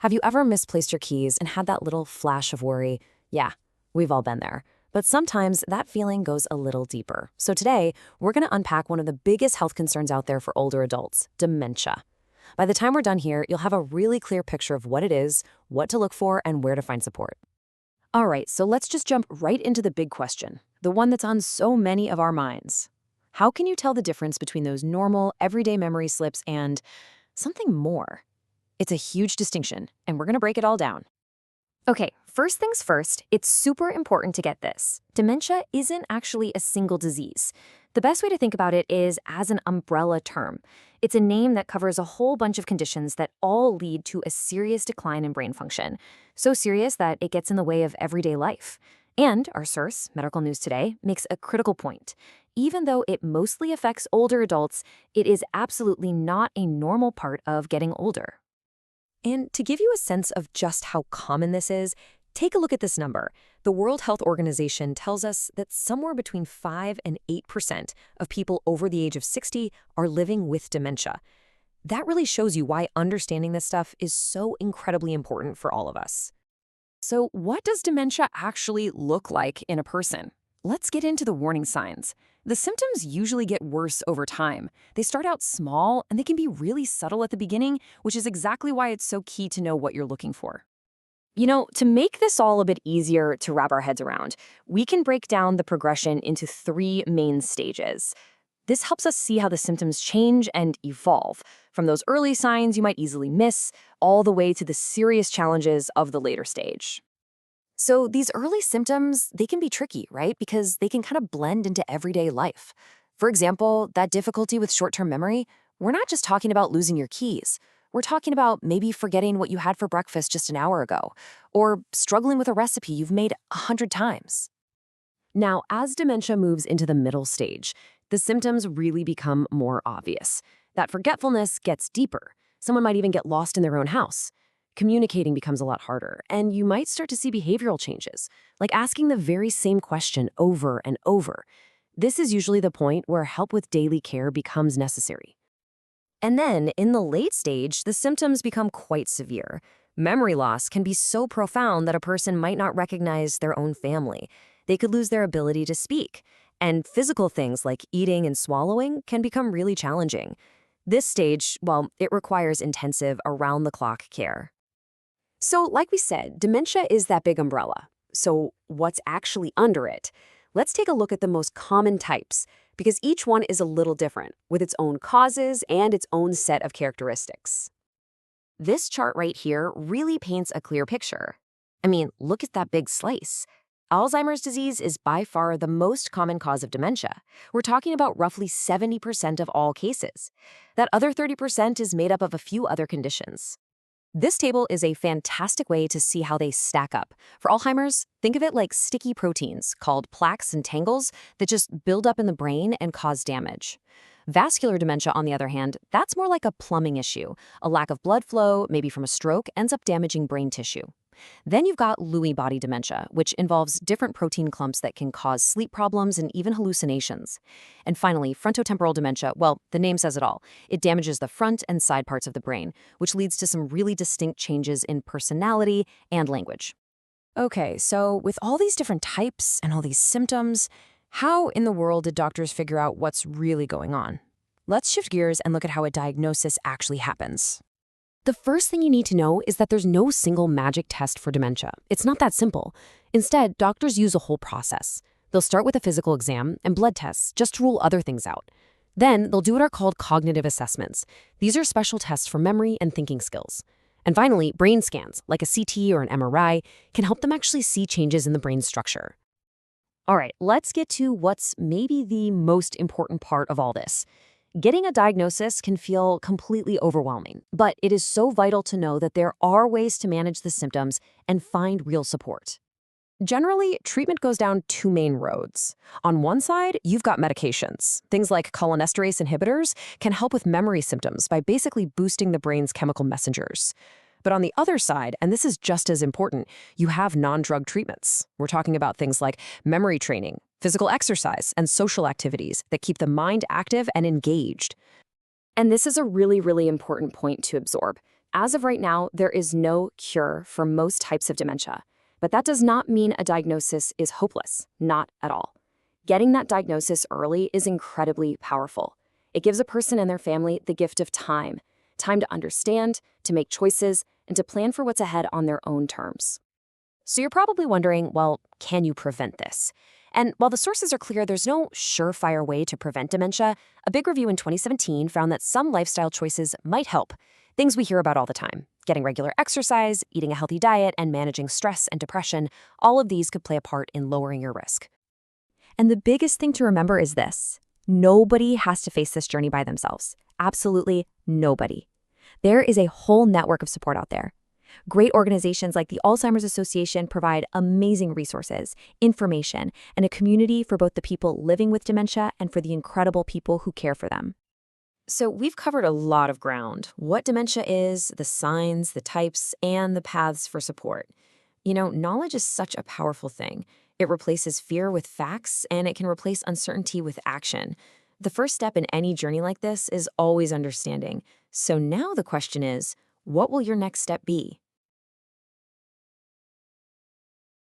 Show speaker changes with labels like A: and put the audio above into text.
A: Have you ever misplaced your keys and had that little flash of worry? Yeah, we've all been there. But sometimes that feeling goes a little deeper. So today, we're going to unpack one of the biggest health concerns out there for older adults, dementia. By the time we're done here, you'll have a really clear picture of what it is, what to look for, and where to find support. All right, so let's just jump right into the big question, the one that's on so many of our minds. How can you tell the difference between those normal, everyday memory slips and something more? It's a huge distinction, and we're going to break it all down.
B: Okay, first things first, it's super important to get this. Dementia isn't actually a single disease. The best way to think about it is as an umbrella term. It's a name that covers a whole bunch of conditions that all lead to a serious decline in brain function. So serious that it gets in the way of everyday life. And our source, Medical News Today, makes a critical point. Even though it mostly affects older adults, it is absolutely not a normal part of getting older.
A: And to give you a sense of just how common this is, take a look at this number. The World Health Organization tells us that somewhere between 5 and 8% of people over the age of 60 are living with dementia. That really shows you why understanding this stuff is so incredibly important for all of us. So what does dementia actually look like in a person? Let's get into the warning signs. The symptoms usually get worse over time. They start out small and they can be really subtle at the beginning, which is exactly why it's so key to know what you're looking for. You know, to make this all a bit easier to wrap our heads around, we can break down the progression into 3 main stages. This helps us see how the symptoms change and evolve, from those early signs you might easily miss, all the way to the serious challenges of the later stage. So these early symptoms, they can be tricky, right? Because they can kind of blend into everyday life. For example, that difficulty with short-term memory, we're not just talking about losing your keys. We're talking about maybe forgetting what you had for breakfast just an hour ago, or struggling with a recipe you've made 100 times. Now, as dementia moves into the middle stage, the symptoms really become more obvious. That forgetfulness gets deeper. Someone might even get lost in their own house. Communicating becomes a lot harder, and you might start to see behavioral changes, like asking the very same question over and over. This is usually the point where help with daily care becomes necessary. And then, in the late stage, the symptoms become quite severe. Memory loss can be so profound that a person might not recognize their own family. They could lose their ability to speak. And physical things like eating and swallowing can become really challenging. This stage, well, it requires intensive, around-the-clock care. So, like we said, dementia is that big umbrella. So, what's actually under it? Let's take a look at the most common types, because each one is a little different, with its own causes and its own set of characteristics. This chart right here really paints a clear picture. I mean, look at that big slice. Alzheimer's disease is by far the most common cause of dementia. We're talking about roughly 70% of all cases. That other 30% is made up of a few other conditions. This table is a fantastic way to see how they stack up. For Alzheimer's, think of it like sticky proteins called plaques and tangles that just build up in the brain and cause damage. Vascular dementia, on the other hand, that's more like a plumbing issue. A lack of blood flow, maybe from a stroke, ends up damaging brain tissue. Then you've got Lewy Body dementia, which involves different protein clumps that can cause sleep problems and even hallucinations. And finally, frontotemporal dementia, well, the name says it all. It damages the front and side parts of the brain, which leads to some really distinct changes in personality and language. Okay, so with all these different types and all these symptoms, how in the world did doctors figure out what's really going on? Let's shift gears and look at how a diagnosis actually happens. The first thing you need to know is that there's no single magic test for dementia. It's not that simple. Instead, doctors use a whole process. They'll start with a physical exam and blood tests just to rule other things out. Then they'll do what are called cognitive assessments. These are special tests for memory and thinking skills. And finally, brain scans, like a CT or an MRI, can help them actually see changes in the brain structure. All right, let's get to what's maybe the most important part of all this. Getting a diagnosis can feel completely overwhelming, but it is so vital to know that there are ways to manage the symptoms and find real support. Generally, treatment goes down 2 main roads. On one side, you've got medications. Things like cholinesterase inhibitors can help with memory symptoms by basically boosting the brain's chemical messengers. But on the other side, and this is just as important, you have non-drug treatments. We're talking about things like memory training, physical exercise, and social activities that keep the mind active and engaged. And this is a really, really important point to absorb.
B: as of right now, there is no cure for most types of dementia. But that does not mean a diagnosis is hopeless, not at all. Getting that diagnosis early is incredibly powerful. It gives a person and their family the gift of time to understand, to make choices, and to plan for what's ahead on their own terms. So you're probably wondering, well, can you prevent this? And while the sources are clear, there's no surefire way to prevent dementia. A big review in 2017 found that some lifestyle choices might help. Things we hear about all the time: getting regular exercise, eating a healthy diet, and managing stress and depression. All of these could play a part in lowering your risk.
A: And the biggest thing to remember is this: nobody has to face this journey by themselves. Absolutely nobody. There is a whole network of support out there. Great organizations like the Alzheimer's Association provide amazing resources, information, and a community for both the people living with dementia and for the incredible people who care for them.
B: So we've covered a lot of ground: what dementia is, the signs, the types, and the paths for support. Knowledge is such a powerful thing. It replaces fear with facts, and it can replace uncertainty with action. The first step in any journey like this is always understanding. So now the question is, what will your next step be?